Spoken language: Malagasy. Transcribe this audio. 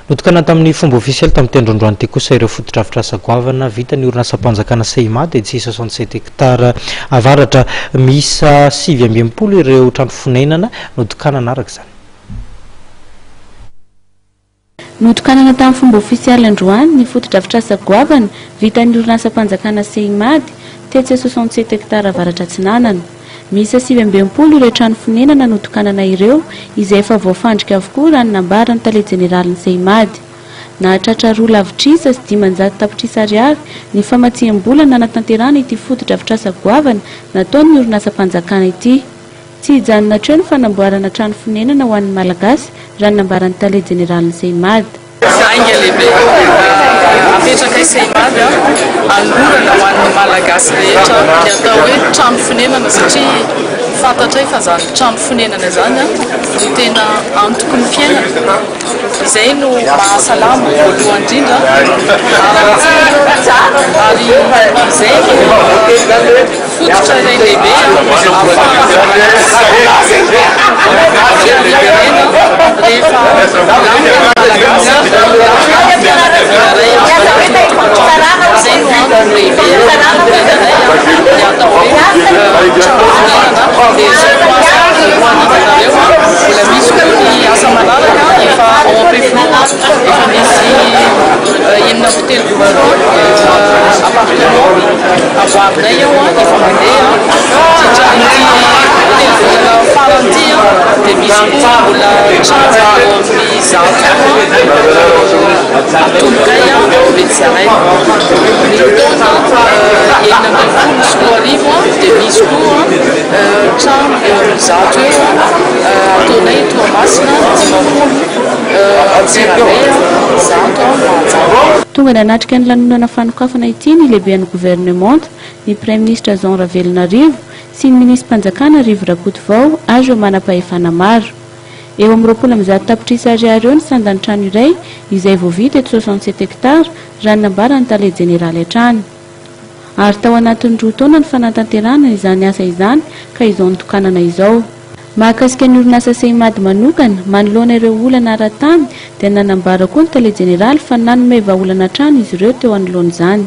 Notokanana tamin'ny fomba ofisialy tamin'ny androany ty kosa ireo foto-drafitrasa goavana vitan'ny orinasam-panjakana Seimad tetsy 67 hektara avaratra Miisa 720 ireo trano fonenana notokanana araka izany. Notokanana tamin'ny fomba ofisialy androany ny foto-drafitrasa goavana vitan'ny orinasam-panjakana Seimad tetsy 67 hektara avaratra atsinanana. Miisa 720 ireo trano fonenana notokanana ireo izay efa voafandrika avokoa raha ny nambarany tale jeneraly ny Seimad. Nahatratra roa lavitrisa sy 500 tapitrisa ariary ny famatsiam-bola nanatanterana ity foto-drafitrasa goavana nataon'ny orinasam-panjakana ity. Tsy hijanona treo ny fanamboarana trano fonenana ho an'ny malagasy raha ny nambarany tale jeneraly ny Seimad. Apetraka Seimad angorana ho an'ny malagasy rehetra ny atao hoe trano fonenana satria fantatra fa zany trano fonenana zany no tena antoko ny fiainana. Izay no mahasalama voalohany indrindra ary izay fototra iray lehibe tonga nanatrika ny lanonana fanokafana ity ny lehibean'ny gouvernement ny prime ministre Jean Ravelinarivo sy ny ministre-panjakana Rivo Rakotovao azo eo manam-pahefana maro. Eo amin'ny 20 tapitrisa ariary eo ny sandan'ny trano iray izay voavita eto 67 hektara raha ny nambarany tale jeneraly hatrany. Ary tao anatin'ny 2 taona ny fanatanterana izany asa izany ka izao notokanana izao. Mahakasika ny orinasa Seimad manokana manoloana ireo olana ara-tany dia nanambara koa ny tele jeneraly fa nanome vahaolana trano izy ireo teo anoloana izany.